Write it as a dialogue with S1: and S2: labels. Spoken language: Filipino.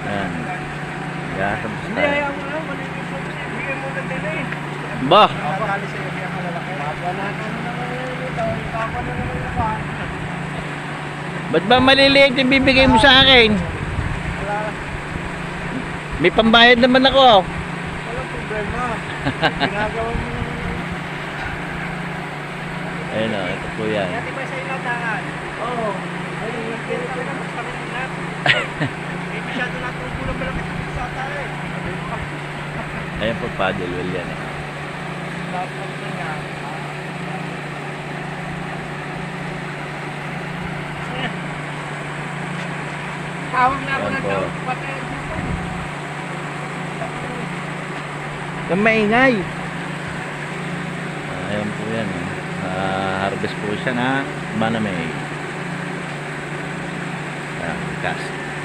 S1: Ayan. Gasam
S2: Hindi,
S1: tayo.
S2: ayaw mo lang. Manigil mo. Bigyan mo ng delay.
S1: Ba?
S2: Nakakali sa iyo kaya malalaki. Baba na ano naman yun ito. Baba na naman yung pan.
S1: Ba't ba maliliit yung bibigay mo sa akin?
S2: Wala.
S1: May pambayad naman ako.
S2: Walang problema. Ginagawa mo naman yun.
S1: Ayun o, ito po yan.
S2: Dati ba sa ilatangan? Oo. Ay, yung kaya talaga mas kami ingat. May masyado natutulang malaki sa tayo eh.
S1: Ayun po, paddle wheel yan eh.
S2: Tapos na nga. Tawag na ako
S1: Yan
S2: ng
S1: po.
S2: tawag. Patay dito.
S1: Yung maingay. Ayun po yan eh. Harvest po siya na manamay. Cast.